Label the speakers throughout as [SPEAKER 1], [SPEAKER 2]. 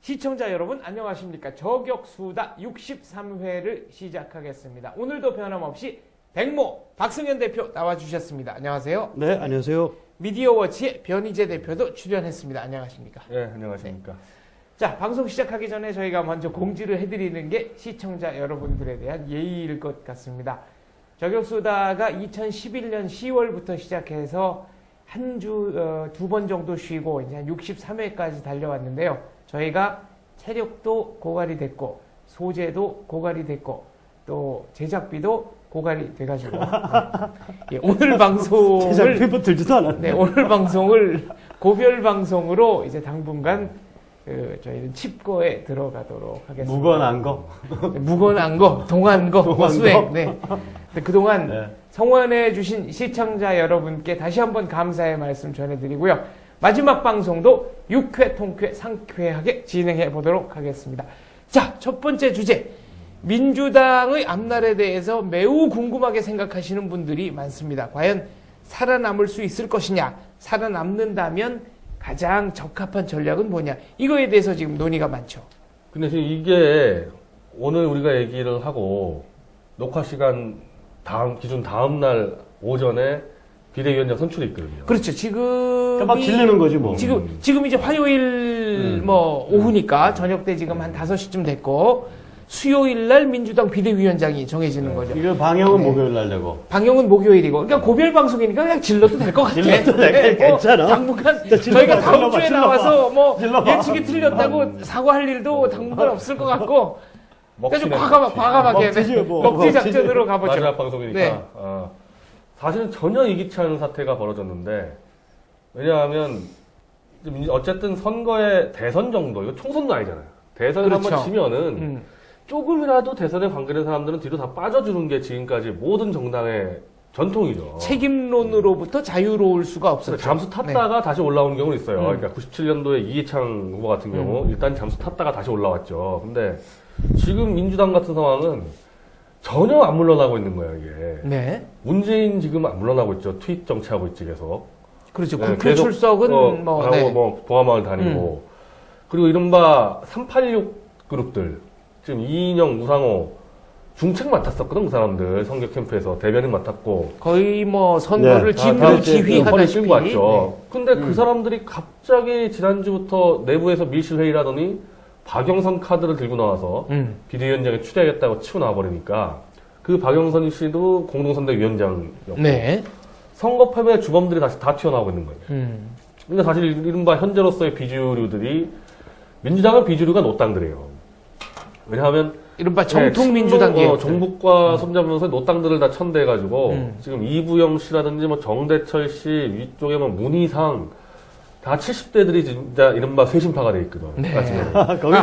[SPEAKER 1] 시청자 여러분 안녕하십니까. 저격수다 63회를 시작하겠습니다. 오늘도 변함없이 백모 박승현 대표 나와주셨습니다. 안녕하세요.
[SPEAKER 2] 네, 안녕하세요.
[SPEAKER 1] 미디어워치의 변희재 대표도 출연했습니다. 안녕하십니까.
[SPEAKER 3] 네, 안녕하십니까.
[SPEAKER 1] 네. 자, 방송 시작하기 전에 저희가 먼저 공지를 해드리는 게 시청자 여러분들에 대한 예의일 것 같습니다. 저격수다가 2011년 10월부터 시작해서 한 주, 두 번 정도 쉬고 이제 한 63회까지 달려왔는데요. 저희가 체력도 고갈이 됐고, 소재도 고갈이 됐고, 또 제작비도 고갈이 돼가지고, 예, 오늘 방송을.
[SPEAKER 2] 제작비 들지도 않았네.
[SPEAKER 1] 네, 오늘 방송을 고별 방송으로 이제 당분간 저희는 칩거에 들어가도록 하겠습니다.
[SPEAKER 2] 무건한 거?
[SPEAKER 1] 네, 무건한 거, 동안 거, 수행. 네. 그동안
[SPEAKER 2] 네.
[SPEAKER 1] 성원해주신 시청자 여러분께 다시 한번 감사의 말씀 전해드리고요. 마지막 방송도 6회 통쾌 상쾌하게 진행해 보도록 하겠습니다. 자, 첫 번째 주제. 민주당의 앞날에 대해서 매우 궁금하게 생각하시는 분들이 많습니다. 과연 살아남을 수 있을 것이냐? 살아남는다면 가장 적합한 전략은 뭐냐? 이거에 대해서 지금 논의가 많죠.
[SPEAKER 3] 근데 지금 이게 오늘 우리가 얘기를 하고 녹화 시간 기준 다음날 오전에 비대위원장 선출이 있거든요.
[SPEAKER 1] 그렇죠. 지금
[SPEAKER 2] 그러니까 막 질르는 거지 뭐.
[SPEAKER 1] 지금 이제 화요일 뭐 오후니까 저녁 때 지금 한 5시쯤 됐고 수요일 날 민주당 비대위원장이 정해지는 거죠.
[SPEAKER 2] 이거 방영은
[SPEAKER 1] 네.
[SPEAKER 2] 목요일 날 되고.
[SPEAKER 1] 방영은 목요일이고. 그러니까 고별 방송이니까 그냥 질러도 될 것 같아.
[SPEAKER 2] 질러도 돼. 괜찮아.
[SPEAKER 1] 당분간
[SPEAKER 2] 질러봐,
[SPEAKER 1] 저희가 다음
[SPEAKER 2] 질러봐,
[SPEAKER 1] 주에
[SPEAKER 2] 질러봐.
[SPEAKER 1] 나와서 뭐
[SPEAKER 2] 질러봐.
[SPEAKER 1] 예측이 틀렸다고 사과할 일도 당분간 없을 것 같고. 그러니까 좀 과감하게
[SPEAKER 2] 먹튀지, 뭐.
[SPEAKER 1] 먹튀 작전으로 가보죠.
[SPEAKER 3] 마지막 방송이니까.
[SPEAKER 1] 네.
[SPEAKER 3] 사실은 전혀 이기치 않은 사태가 벌어졌는데, 왜냐하면 어쨌든 선거의 대선 정도, 이거 총선도 아니잖아요. 대선을
[SPEAKER 1] 그렇죠.
[SPEAKER 3] 한번 치면은 조금이라도 대선에 관계된 사람들은 뒤로 다 빠져주는 게 지금까지 모든 정당의 전통이죠.
[SPEAKER 1] 책임론으로부터 자유로울 수가 없었죠.
[SPEAKER 3] 잠수 탔다가 다시 올라오는 경우는 있어요.
[SPEAKER 1] 음.
[SPEAKER 3] 그러니까 97년도에 이해창 후보 같은 경우 일단 잠수 탔다가 다시 올라왔죠. 근데 지금 민주당 같은 상황은 전혀 안 물러나고 있는 거예요, 이게.
[SPEAKER 1] 네.
[SPEAKER 3] 문재인 지금 안 물러나고 있죠. 트윗 정치하고 있지, 계속.
[SPEAKER 1] 그렇죠.
[SPEAKER 3] 네,
[SPEAKER 1] 국회
[SPEAKER 3] 계속
[SPEAKER 1] 출석은 뭐,
[SPEAKER 3] 하고
[SPEAKER 1] 네.
[SPEAKER 3] 뭐 봉화마을 다니고. 그리고 이른바 386 그룹들. 지금 이인영, 우상호 중책 맡았었거든, 그 사람들. 선거 캠프에서 대변인 맡았고.
[SPEAKER 1] 거의 뭐 선거를
[SPEAKER 2] 네. 다
[SPEAKER 1] 지휘하다시피.
[SPEAKER 3] 끌고 왔죠.
[SPEAKER 1] 네.
[SPEAKER 3] 근데 그 사람들이 갑자기 지난주부터 내부에서 밀실회의라더니 박영선 카드를 들고 나와서 비대위원장에 추대하겠다고 치고 나와버리니까 그 박영선 씨도 공동선대위원장이었고
[SPEAKER 1] 네.
[SPEAKER 3] 선거 패배의 주범들이 다시 다 튀어나오고 있는 거예요. 근데 사실 이른바 현재로서의 비주류들이 민주당은 비주류가 노땅들이에요. 왜냐하면
[SPEAKER 1] 이른바 정통민주당 계열.
[SPEAKER 3] 종북과 손잡으면서 노땅들을 다 천대해가지고 지금 이부영 씨라든지 뭐 정대철 씨 위쪽에 뭐 문희상 다 70대들이 진짜 이른바 쇄신파가 돼 있거든.
[SPEAKER 1] 네.
[SPEAKER 2] 거기 그래?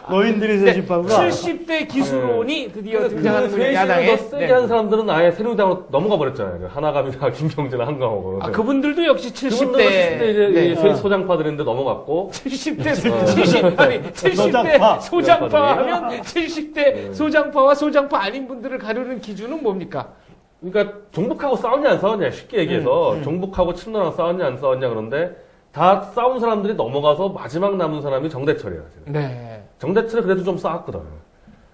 [SPEAKER 2] 노인들이 세신파구나.
[SPEAKER 1] 70대 기수론이 드디어
[SPEAKER 3] 그
[SPEAKER 1] 등장하는군요, 야당에.
[SPEAKER 3] 더 세게 한 사람들은 아예 새누리당으로 넘어가 버렸잖아요. 하나갑이나 김병재나 한강하고.
[SPEAKER 1] 아, 그분들도 역시 70대.
[SPEAKER 3] 그분들은 70대 이제
[SPEAKER 1] 네.
[SPEAKER 3] 소장파들인데 넘어갔고.
[SPEAKER 1] 70대,
[SPEAKER 2] 소장파.
[SPEAKER 1] 70대 소장파
[SPEAKER 3] 네.
[SPEAKER 1] 하면 70대 소장파와 소장파 아닌 분들을 가르는 기준은 뭡니까?
[SPEAKER 3] 그러니까 종북하고 싸웠냐 안 싸웠냐 쉽게 얘기해서 종북하고 친노랑 싸웠냐 안 싸웠냐 그런데 다 싸운 사람들이 넘어가서 마지막 남은 사람이 정대철이에요.
[SPEAKER 1] 네.
[SPEAKER 3] 정대철이 그래도 좀 싸웠거든.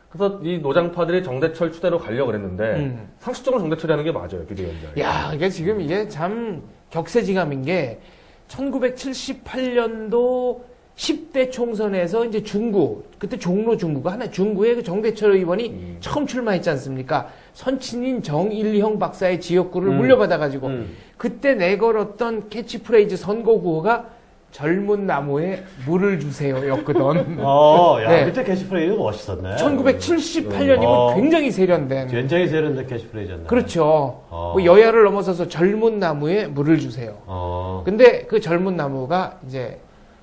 [SPEAKER 3] 그래서 이 노장파들이 정대철 추대로 가려고 그랬는데 상식적으로 정대철이 하는 게 맞아요. 비대위원장.
[SPEAKER 1] 야, 이게 지금 이게 참 격세지감인 게 1978년도 10대 총선에서 이제 중구, 그때 종로 중구가 하나, 중구에 그 정대철 의원이 처음 출마했지 않습니까? 선친인 정일형 박사의 지역구를 물려받아가지고, 그때 내걸었던 캐치프레이즈 선거 구호가 젊은 나무에 물을 주세요 였거든.
[SPEAKER 2] 야,
[SPEAKER 1] 네.
[SPEAKER 2] 그때 캐시프레이즈 멋있었네.
[SPEAKER 1] 1978년이면 굉장히 세련된.
[SPEAKER 2] 굉장히 세련된 캐시프레이즈였네.
[SPEAKER 1] 그렇죠. 뭐 여야를 넘어서서 젊은 나무에 물을 주세요. 근데 그 젊은 나무가 이제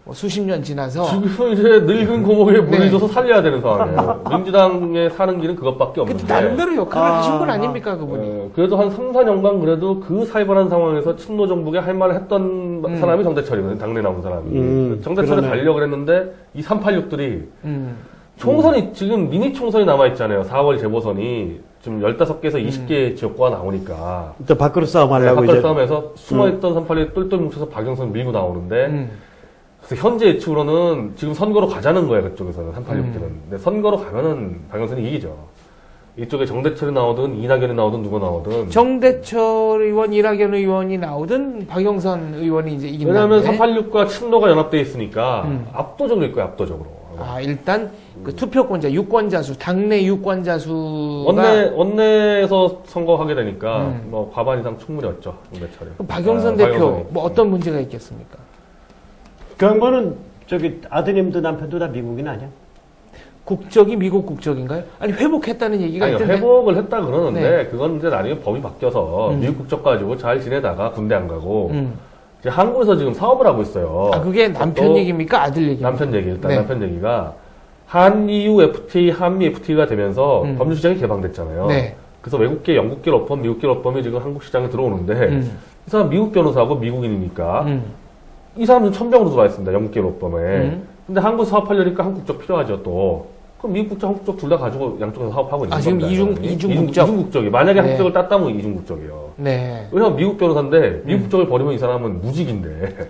[SPEAKER 1] 뭐 수십 년 지나서
[SPEAKER 3] 지금 이제 늙은 고목에 물을
[SPEAKER 1] 네.
[SPEAKER 3] 줘서 살려야 되는 상황이에요. 민주당에 사는 길은 그것밖에 없는데.
[SPEAKER 1] 나름대로 역할을 하신 분 아닙니까, 그분이?
[SPEAKER 3] 그래도 한 3, 4년간 그래도 그 살벌한 상황에서 친노 정북에 할 말을 했던 사람이 정대철이거든요. 당내 나온 사람이. 정대철을
[SPEAKER 2] 그러네.
[SPEAKER 3] 달려고 그랬는데 이 386들이 총선이 지금 미니 총선이 남아있잖아요. 4월 재보선이 지금 15개에서 20개 지역구가 나오니까.
[SPEAKER 2] 또 밖으로 싸움 하려고
[SPEAKER 3] 밖으로
[SPEAKER 2] 이제.
[SPEAKER 3] 싸움에서 숨어있던 386 똘똘 뭉쳐서 박영선 밀고 나오는데 그래서 현재 예측으로는 지금 선거로 가자는 거야, 그쪽에서는. 386들은. 근데 선거로 가면은 박영선이 이기죠. 이쪽에 정대철이 나오든 이낙연이 나오든 누가 나오든.
[SPEAKER 1] 정대철 의원, 이낙연 의원이 나오든 박영선 의원이 이제 이긴다.
[SPEAKER 3] 왜냐하면 386과 친노가 연합돼 있으니까 압도적으로 있고요, 압도적으로.
[SPEAKER 1] 아, 일단 그 투표권자, 유권자 수, 당내 유권자 수가
[SPEAKER 3] 원내에서 선거하게 되니까 뭐 과반 이상 충분히 얻죠, 정대철이.
[SPEAKER 1] 그럼 박영선 대표 뭐 어떤 문제가 있겠습니까?
[SPEAKER 2] 그 양반은 저기 아드님도 남편도 다 미국인 아니야?
[SPEAKER 1] 국적이 미국 국적인가요? 아니 회복했다는 얘기가
[SPEAKER 3] 아니,
[SPEAKER 1] 있던데.
[SPEAKER 3] 회복을 했다 그러는데
[SPEAKER 1] 네.
[SPEAKER 3] 그건 이제 나중에 법이 바뀌어서 미국 국적 가지고 잘 지내다가 군대 안 가고
[SPEAKER 1] 음.
[SPEAKER 3] 이제 한국에서 지금 사업을 하고 있어요.
[SPEAKER 1] 아, 그게 남편
[SPEAKER 3] 또
[SPEAKER 1] 얘기입니까? 아들 얘기입니까?
[SPEAKER 3] 남편 얘기 일단
[SPEAKER 1] 네.
[SPEAKER 3] 남편 얘기가 한EU FTA, 한미 FTA가 되면서 법률 시장이 개방됐잖아요.
[SPEAKER 1] 네.
[SPEAKER 3] 그래서 외국계, 영국계 로펌, 미국계 로펌이 지금 한국 시장에 들어오는데 이 사람 미국 변호사하고 미국인이니까 이 사람은 천병으로 들어와 있습니다. 영국계 로펌에. 근데 한국 사업하려니까 한국 국적 필요하죠 또. 그럼 미국 국적, 한국 국적 둘 다 가지고 양쪽에서 사업하고 있는
[SPEAKER 1] 아, 지금
[SPEAKER 3] 겁니다.
[SPEAKER 1] 이중 국적?
[SPEAKER 3] 이중 국적이. 만약에
[SPEAKER 1] 네.
[SPEAKER 3] 국적을 땄다면 이중 국적이요.
[SPEAKER 1] 네.
[SPEAKER 3] 왜냐면 미국 변호사인데 미국 국적을 버리면 이 사람은 무직인데.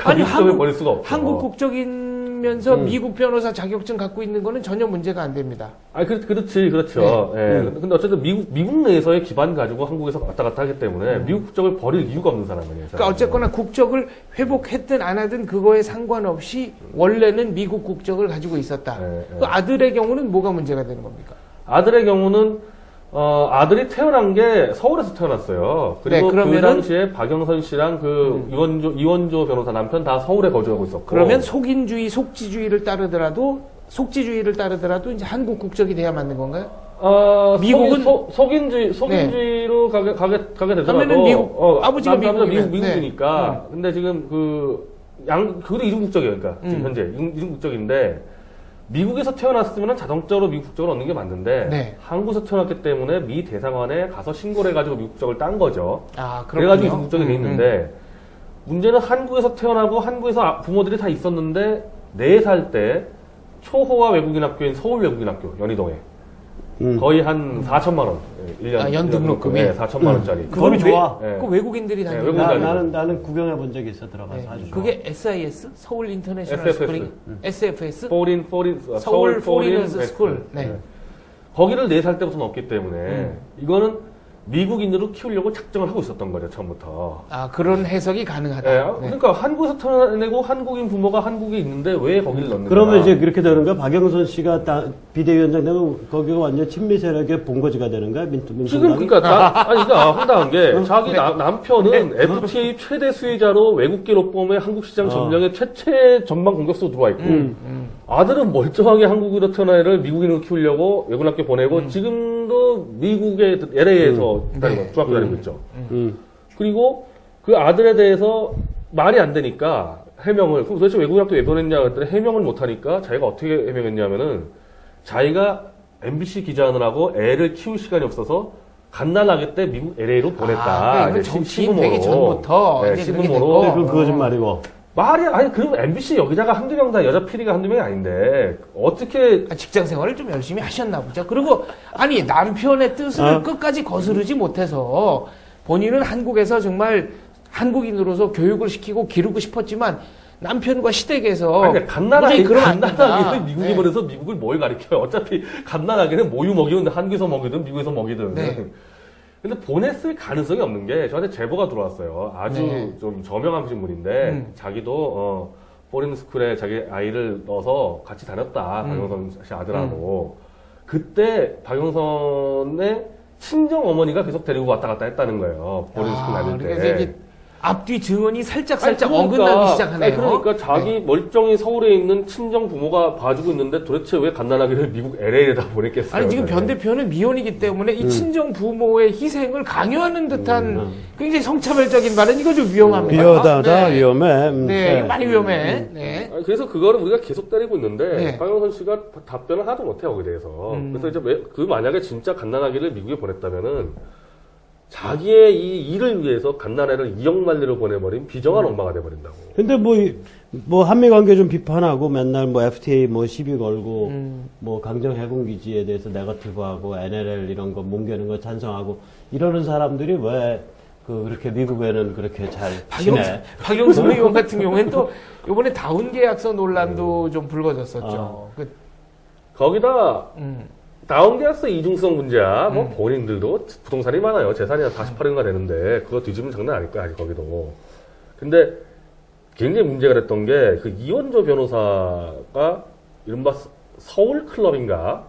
[SPEAKER 1] 아니,
[SPEAKER 3] 미국 국적을 버릴 수가 없죠.
[SPEAKER 1] 한국 국적이면서 미국 변호사 자격증 갖고 있는 거는 전혀 문제가 안 됩니다.
[SPEAKER 3] 아, 그렇죠.
[SPEAKER 1] 네.
[SPEAKER 3] 예. 근데 어쨌든 미국 내에서의 기반 가지고 한국에서 왔다 갔다 하기 때문에 미국 국적을 버릴 이유가 없는 사람이에요.
[SPEAKER 1] 그러니까 어쨌거나 국적을 회복했든 안 하든 그거에 상관없이 원래는 미국 국적을 가지고 있었다.
[SPEAKER 3] 네,
[SPEAKER 1] 그 아들의 경우는 뭐가 문제가 되는 겁니까?
[SPEAKER 3] 아들의 경우는 아들이 태어난 게 서울에서 태어났어요. 그리고
[SPEAKER 1] 네,
[SPEAKER 3] 그 당시에 박영선 씨랑 그 이원조 변호사 남편 다 서울에 거주하고 있었고.
[SPEAKER 1] 그러면 속인주의, 속지주의를 따르더라도 이제 한국 국적이 돼야 맞는 건가요? 미국은
[SPEAKER 3] 속인주의로 가게 되더라도
[SPEAKER 1] 그러면은 미국, 아버지가
[SPEAKER 3] 남자가
[SPEAKER 1] 미국이면,
[SPEAKER 3] 미국이니까. 근데 지금 그도 이중국적이에요. 그러니까 지금 현재 이중국적인데 미국에서 태어났으면 자동적으로 미국 국적을 얻는 게 맞는데
[SPEAKER 1] 네.
[SPEAKER 3] 한국에서 태어났기 때문에 미 대사관에 가서 신고를 해가지고 미국 국적을 딴 거죠.
[SPEAKER 1] 아,
[SPEAKER 3] 그래가지고 이중국적이 돼 있는데 문제는 한국에서 태어나고 한국에서 부모들이 다 있었는데 4살 때 초호화 외국인 학교인 서울 외국인 학교 연희동에 거의 한 4천만 원 1년
[SPEAKER 1] 연등록금이?
[SPEAKER 3] 네, 4천만 원짜리.
[SPEAKER 2] 그건 좋아.
[SPEAKER 3] 네.
[SPEAKER 1] 그 외국인들이
[SPEAKER 3] 네,
[SPEAKER 1] 다니는
[SPEAKER 3] 외국인
[SPEAKER 1] 거.
[SPEAKER 3] 다니는
[SPEAKER 2] 나는 구경해 본 적이 있어 들어가서 아주 좋아.
[SPEAKER 1] 그게 SIS? 서울 인터내셔널
[SPEAKER 3] SFS.
[SPEAKER 1] 스쿨이? SFS?
[SPEAKER 3] 포린
[SPEAKER 1] 서울 포리너스 스쿨. 네.
[SPEAKER 3] 거기를 4살 때부터 넣었기 때문에 이거는 미국인으로 키우려고 작정을 하고 있었던 거죠, 처음부터.
[SPEAKER 1] 아, 그런 해석이 가능하다.
[SPEAKER 3] 네,
[SPEAKER 1] 네.
[SPEAKER 3] 그러니까 한국에서 태어나고 한국인 부모가 한국에 있는데 왜 거기를 넣는
[SPEAKER 2] 그러면
[SPEAKER 3] 거야?
[SPEAKER 2] 이제 그렇게 되는 거야? 박영선 씨가 비대위원장 되면 거기가 완전 친미 세력의 본거지가 되는 거야?
[SPEAKER 3] 지금
[SPEAKER 2] 민주당이?
[SPEAKER 3] 그러니까 황당한 게 자기 남편은 FTA 최대 수혜자로 외국계 로펌의 한국 시장 점령에 최체 전방 공격수로 들어와 있고 아들은 멀쩡하게 한국인으로 태어난 애를 미국인으로 키우려고 외국 학교 보내고 지금도 미국의 LA에서 중학교 다니고 있죠. 그리고 그 아들에 대해서 말이 안 되니까 해명을 그럼 도대체 외국 학교 왜 보냈냐 그랬더니 해명을 못 하니까 자기가 어떻게 해명했냐면은 자기가 MBC 기자하느라고 애를 키울 시간이 없어서 갓난아기 때 미국 LA로 보냈다.
[SPEAKER 1] 이건 정치인 되기 전부터
[SPEAKER 3] 네,
[SPEAKER 1] 이제 그렇게
[SPEAKER 3] 시부모로.
[SPEAKER 1] 됐고.
[SPEAKER 2] 그건 거짓말이고.
[SPEAKER 3] 아니, 그러면 MBC 여기다가 한두 명 다 여자 PD가 한두 명이 아닌데, 어떻게,
[SPEAKER 1] 직장 생활을 좀 열심히 하셨나 보죠. 그리고 아니 남편의 뜻을 끝까지 거스르지 못해서 본인은 한국에서 정말 한국인으로서 교육을 시키고 기르고 싶었지만 남편과 시댁에서 도저히 그러면 안 된다.
[SPEAKER 3] 갓난아기를 미국에
[SPEAKER 1] 네.
[SPEAKER 3] 보내서 미국을 뭘 가르쳐요? 어차피 갓난아기는 모유 먹이는 한국에서 먹이든 미국에서 먹이든.
[SPEAKER 1] 네.
[SPEAKER 3] 근데 보냈을 가능성이 없는 게 저한테 제보가 들어왔어요. 아주
[SPEAKER 1] 네.
[SPEAKER 3] 좀 저명하신 분인데 자기도 포린 스쿨에 자기 아이를 넣어서 같이 다녔다. 박영선 씨 아들하고. 그때 박영선의 친정 어머니가 계속 데리고 왔다 갔다 했다는 거예요. 포린 스쿨 다닐 때.
[SPEAKER 1] 그러니까 이제 앞뒤 증언이 살짝
[SPEAKER 3] 그러니까,
[SPEAKER 1] 어긋나기 시작하네요.
[SPEAKER 3] 그러니까 자기 멀쩡히 서울에 있는 친정 부모가 봐주고 있는데 도대체 왜 갓난아기를 미국 LA에다 보냈겠어요?
[SPEAKER 1] 아니 지금 변 대표는 미혼이기 때문에 이 친정 부모의 희생을 강요하는 듯한 굉장히 성차별적인 말은 이거 좀 위험합니다.
[SPEAKER 2] 비하다,
[SPEAKER 1] 네.
[SPEAKER 2] 위험해.
[SPEAKER 1] 네, 이거 많이 위험해. 네.
[SPEAKER 3] 아니, 그래서 그거를 우리가 계속 때리고 있는데
[SPEAKER 1] 네.
[SPEAKER 3] 박영선 씨가 답변을 하도 못해요 거기에 대해서. 그래서 이제 만약에 진짜 갓난아기를 미국에 보냈다면은 자기의 이 일을 위해서 갓난아기를 2억 만리로 보내버린 비정한 엄마가 돼버린다고.
[SPEAKER 2] 근데 뭐 한미 관계 좀 비판하고 맨날 뭐 FTA 뭐 시비 걸고 뭐 강정 해군 기지에 대해서 네거티브하고 NLL 이런 거 뭉개는 거 찬성하고 이러는 사람들이 왜 그렇게 미국에는 그렇게 잘 지내.
[SPEAKER 1] 박영선 의원 같은 경우에는 또 이번에 다운 계약서 논란도 좀 불거졌었죠.
[SPEAKER 3] 거기다 다운 계약서 이중성 문제야. 뭐 본인들도 부동산이 많아요. 재산이 한 48인가 되는데 그거 뒤집으면 장난 아닐 거야, 아직 거기도. 근데 굉장히 문제가 됐던 게 그 이원조 변호사가 이른바 서울 클럽인가?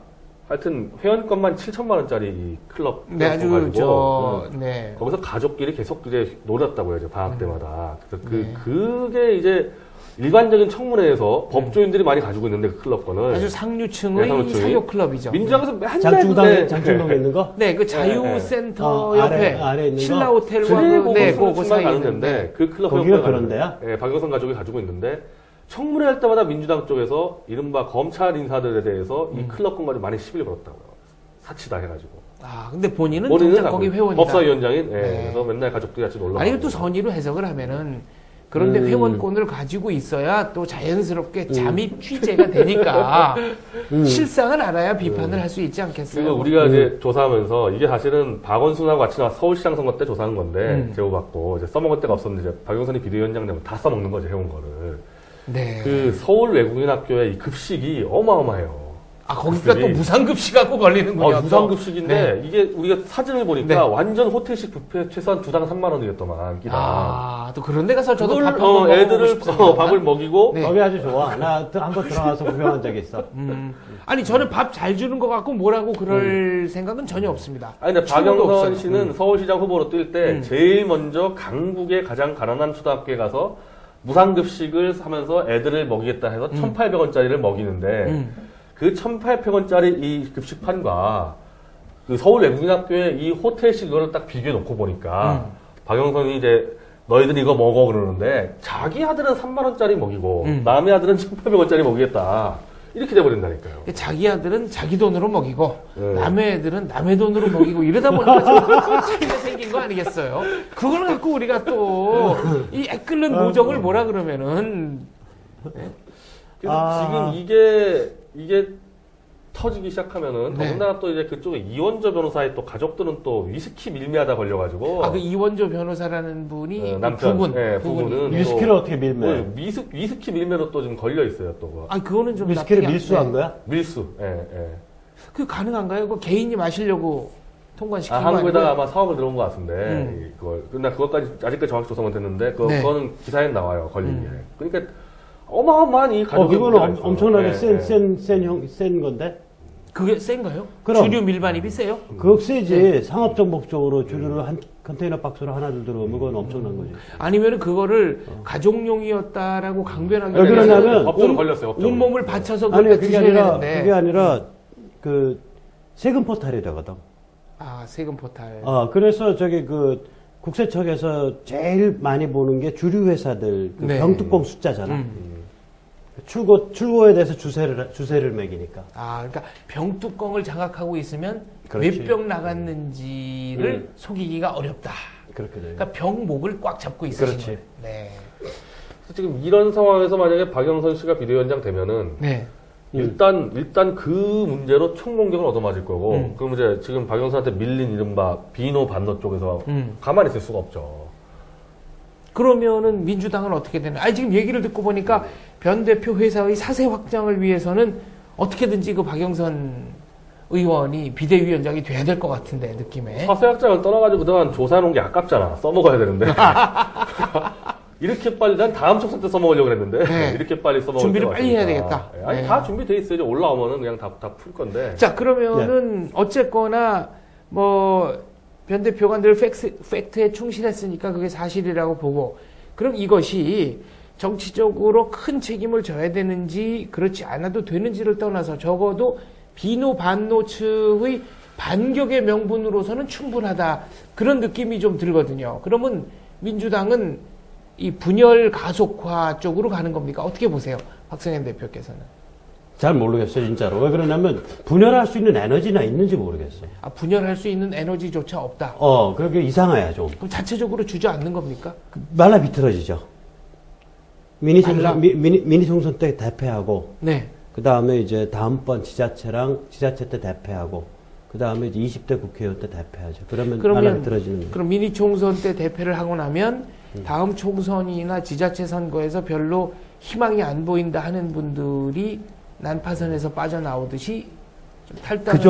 [SPEAKER 3] 하여튼 회원권만 7천만 원짜리 클럽
[SPEAKER 1] 네, 아주 네.
[SPEAKER 3] 거기서 가족끼리 계속 이제 놀았다고 해야죠, 방학 때마다. 그래서
[SPEAKER 1] 네.
[SPEAKER 3] 그게 이제 일반적인 청문회에서 법조인들이 많이 가지고 있는데 그 클럽권을
[SPEAKER 1] 아주 상류층의
[SPEAKER 3] 상류층이
[SPEAKER 1] 사교 클럽이죠.
[SPEAKER 3] 민주당에서 맨날
[SPEAKER 2] 장충동에 있는 거?
[SPEAKER 1] 네, 그 자유센터 옆에
[SPEAKER 2] 아래 있는
[SPEAKER 1] 신라
[SPEAKER 2] 거?
[SPEAKER 1] 호텔과 그 사이에
[SPEAKER 3] 가는
[SPEAKER 1] 있는데
[SPEAKER 3] 데인데 그 클럽
[SPEAKER 2] 거기가 그런 데야?
[SPEAKER 3] 네, 박영선 가족이 가지고 있는데 청문회 할 때마다 민주당 쪽에서 이른바 검찰 인사들에 대해서 이 클럽권 가지고 많이 시비를 걸었다고요. 사치다 해가지고.
[SPEAKER 1] 아, 근데 본인은 정작 거기 회원이다.
[SPEAKER 3] 법사위원장인,
[SPEAKER 1] 네.
[SPEAKER 3] 그래서 맨날 가족들이 같이 놀러.
[SPEAKER 1] 아니, 또 선의로 해석을 하면은 그런데 회원권을 가지고 있어야 또 자연스럽게 잠입 취재가 되니까 실상을 알아야 비판을 할 수 있지 않겠어요?
[SPEAKER 3] 그리고 우리가 이제 조사하면서 이게 사실은 박원순하고 같이 나와 서울시장 선거 때 조사한 건데 제보받고 이제 써먹을 데가 없었는데 이제 박영선이 비대위원장 되면 다 써먹는 거죠, 해온 거를.
[SPEAKER 1] 네.
[SPEAKER 3] 그 서울 외국인 학교의 이 급식이 어마어마해요.
[SPEAKER 1] 아, 거기가 또 무상급식하고 걸리는군요.
[SPEAKER 3] 무상급식인데 이게 우리가 사진을 보니까
[SPEAKER 1] 네.
[SPEAKER 3] 완전 호텔식 뷔페 최소한 2당 3만 원이었더만 끼당.
[SPEAKER 1] 아, 또 그런 데 가서 저도
[SPEAKER 3] 그걸,
[SPEAKER 1] 밥 한번
[SPEAKER 3] 애들을 밥을 먹이고
[SPEAKER 1] 네.
[SPEAKER 2] 거기 아주 좋아. 나 한번 들어가서 구경한 적이 있어.
[SPEAKER 1] 아니, 저는 밥 잘 주는 것 같고 뭐라고 그럴 생각은 전혀 없습니다.
[SPEAKER 3] 아니, 근데
[SPEAKER 1] 친구도
[SPEAKER 3] 박영선
[SPEAKER 1] 없어요.
[SPEAKER 3] 씨는 서울시장 후보로 뛸 때 제일 먼저 강북의 가장 가난한 초등학교에 가서 무상급식을 하면서 애들을 먹이겠다 해서 1,800원짜리를 먹이는데 그 1,800원짜리 이 급식판과 그 서울 외국인학교의 이 호텔식 이거를 딱 비교해 놓고 보니까 박영선이 이제 너희들 이거 먹어 그러는데 자기 아들은 3만원짜리 먹이고 남의 아들은 1,800원짜리 먹이겠다. 이렇게 돼버린다니까요.
[SPEAKER 1] 자기 아들은 자기 돈으로 먹이고
[SPEAKER 3] 네.
[SPEAKER 1] 남의 애들은 남의 돈으로 먹이고 이러다 보니까 차이가 생긴 거 아니겠어요? 그걸 갖고 우리가 또 이 애끓는 노정을 뭐라 그러면은
[SPEAKER 3] 그래서 지금 이게 터지기 시작하면은
[SPEAKER 1] 네.
[SPEAKER 3] 더군다나 또 이제 그쪽에 이원조 변호사의 또 가족들은 또 위스키 밀매하다 걸려가지고
[SPEAKER 1] 그 이원조 변호사라는 분이
[SPEAKER 3] 남편,
[SPEAKER 1] 부분,
[SPEAKER 3] 네,
[SPEAKER 1] 부분이.
[SPEAKER 3] 부부는
[SPEAKER 2] 위스키를 어떻게 밀매?
[SPEAKER 3] 위스키 밀매로 또 지금 걸려 있어요 또. 그거.
[SPEAKER 1] 그거는 좀
[SPEAKER 2] 위스키를
[SPEAKER 1] 나쁘게
[SPEAKER 2] 밀수한
[SPEAKER 1] 안-
[SPEAKER 2] 거야?
[SPEAKER 3] 밀수. 예.
[SPEAKER 1] 그 가능한가요? 그 개인이 마시려고 통관시킨 거
[SPEAKER 3] 한국에다가
[SPEAKER 1] 아니고요?
[SPEAKER 3] 아마 사업을 들어온 것 같은데 그걸 근데 그것까지 아직까지 정확히 조사 못했는데
[SPEAKER 1] 네.
[SPEAKER 3] 그거는 기사에 나와요 걸린 게. 그러니까 어마어마한 이 가족.
[SPEAKER 2] 그거는 엄청나게 센 건데?
[SPEAKER 1] 그게 센가요?
[SPEAKER 2] 그럼.
[SPEAKER 1] 주류 밀반입이 세요?
[SPEAKER 2] 그거 세지. 상업정복적으로 주류를 한 컨테이너 박스로 하나를 들어오면 그건 엄청난 거지.
[SPEAKER 1] 아니면 그거를 가족용이었다라고 강변하기
[SPEAKER 2] 왜 그러냐면
[SPEAKER 3] 법적으로 걸렸어요. 법적으로.
[SPEAKER 1] 온몸을 바쳐서
[SPEAKER 2] 아니,
[SPEAKER 1] 그렇게 드셔야 되는데.
[SPEAKER 2] 그게 아니라, 그, 세금 포탈이 되거든.
[SPEAKER 1] 세금 포탈.
[SPEAKER 2] 그래서 국세청에서 제일 많이 보는 게 주류회사들, 그
[SPEAKER 1] 네.
[SPEAKER 2] 병뚜껑 숫자잖아. 출고에 대해서 주세를 매기니까.
[SPEAKER 1] 그러니까 병뚜껑을 장악하고 있으면
[SPEAKER 2] 그렇지.
[SPEAKER 1] 몇 병 나갔는지를 속이기가 어렵다.
[SPEAKER 2] 그렇게 돼요.
[SPEAKER 1] 그러니까 병목을 꽉 잡고 있으신
[SPEAKER 2] 그렇지.
[SPEAKER 1] 거예요. 네.
[SPEAKER 3] 그래서 지금 이런 상황에서 만약에 박영선 씨가 비대위원장 되면은
[SPEAKER 1] 네.
[SPEAKER 3] 일단 그 문제로 총공격을 얻어맞을 거고 그럼 이제 지금 박영선한테 밀린 이른바 비노 반노 쪽에서 가만히 있을 수가 없죠.
[SPEAKER 1] 그러면은 민주당은 어떻게 되나? 지금 얘기를 듣고 보니까 변 대표 회사의 사세 확장을 위해서는 어떻게든지 그 박영선 의원이 비대위원장이 돼야 될 것 같은데 느낌에.
[SPEAKER 3] 사세학장을 떠나가지고 그동안 조사해놓은 게 아깝잖아. 써먹어야 되는데. 이렇게 빨리 난 다음 총선 때 써먹으려고 했는데
[SPEAKER 1] 네.
[SPEAKER 3] 이렇게 빨리 써먹을
[SPEAKER 1] 준비를
[SPEAKER 3] 때가
[SPEAKER 1] 빨리 해야
[SPEAKER 3] 왔으니까.
[SPEAKER 1] 되겠다.
[SPEAKER 3] 아니
[SPEAKER 1] 네.
[SPEAKER 3] 다 준비돼 있어요. 이제 올라오면은 그냥 다 풀 건데.
[SPEAKER 1] 자, 그러면은 어쨌거나 변 대표가 늘 팩트에 충실했으니까 그게 사실이라고 보고, 그럼 이것이 정치적으로 큰 책임을 져야 되는지 그렇지 않아도 되는지를 떠나서 적어도 비노 반노 측의 반격의 명분으로서는 충분하다, 그런 느낌이 좀 들거든요. 그러면 민주당은 이 분열 가속화 쪽으로 가는 겁니까? 어떻게 보세요, 박성현 대표께서는?
[SPEAKER 2] 잘 모르겠어요, 진짜로. 왜 그러냐면, 분열할 수 있는 에너지나 있는지 모르겠어요.
[SPEAKER 1] 분열할 수 있는 에너지조차 없다.
[SPEAKER 2] 그렇게 이상해요, 좀.
[SPEAKER 1] 그럼 자체적으로 주저앉는 겁니까?
[SPEAKER 2] 말라 비틀어지죠. 미니 총선 때 대패하고,
[SPEAKER 1] 네.
[SPEAKER 2] 그 다음에 이제 다음번 지자체 때 대패하고, 그 다음에 20대 국회의원 때 대표하죠. 그러면
[SPEAKER 1] 그러면
[SPEAKER 2] 만약에 들어지는 거예요.
[SPEAKER 1] 그럼 미니 총선 때 대패를 하고 나면 다음 총선이나 지자체 선거에서 별로 희망이 안 보인다 하는 분들이 난파선에서 빠져나오듯이 좀 탈당을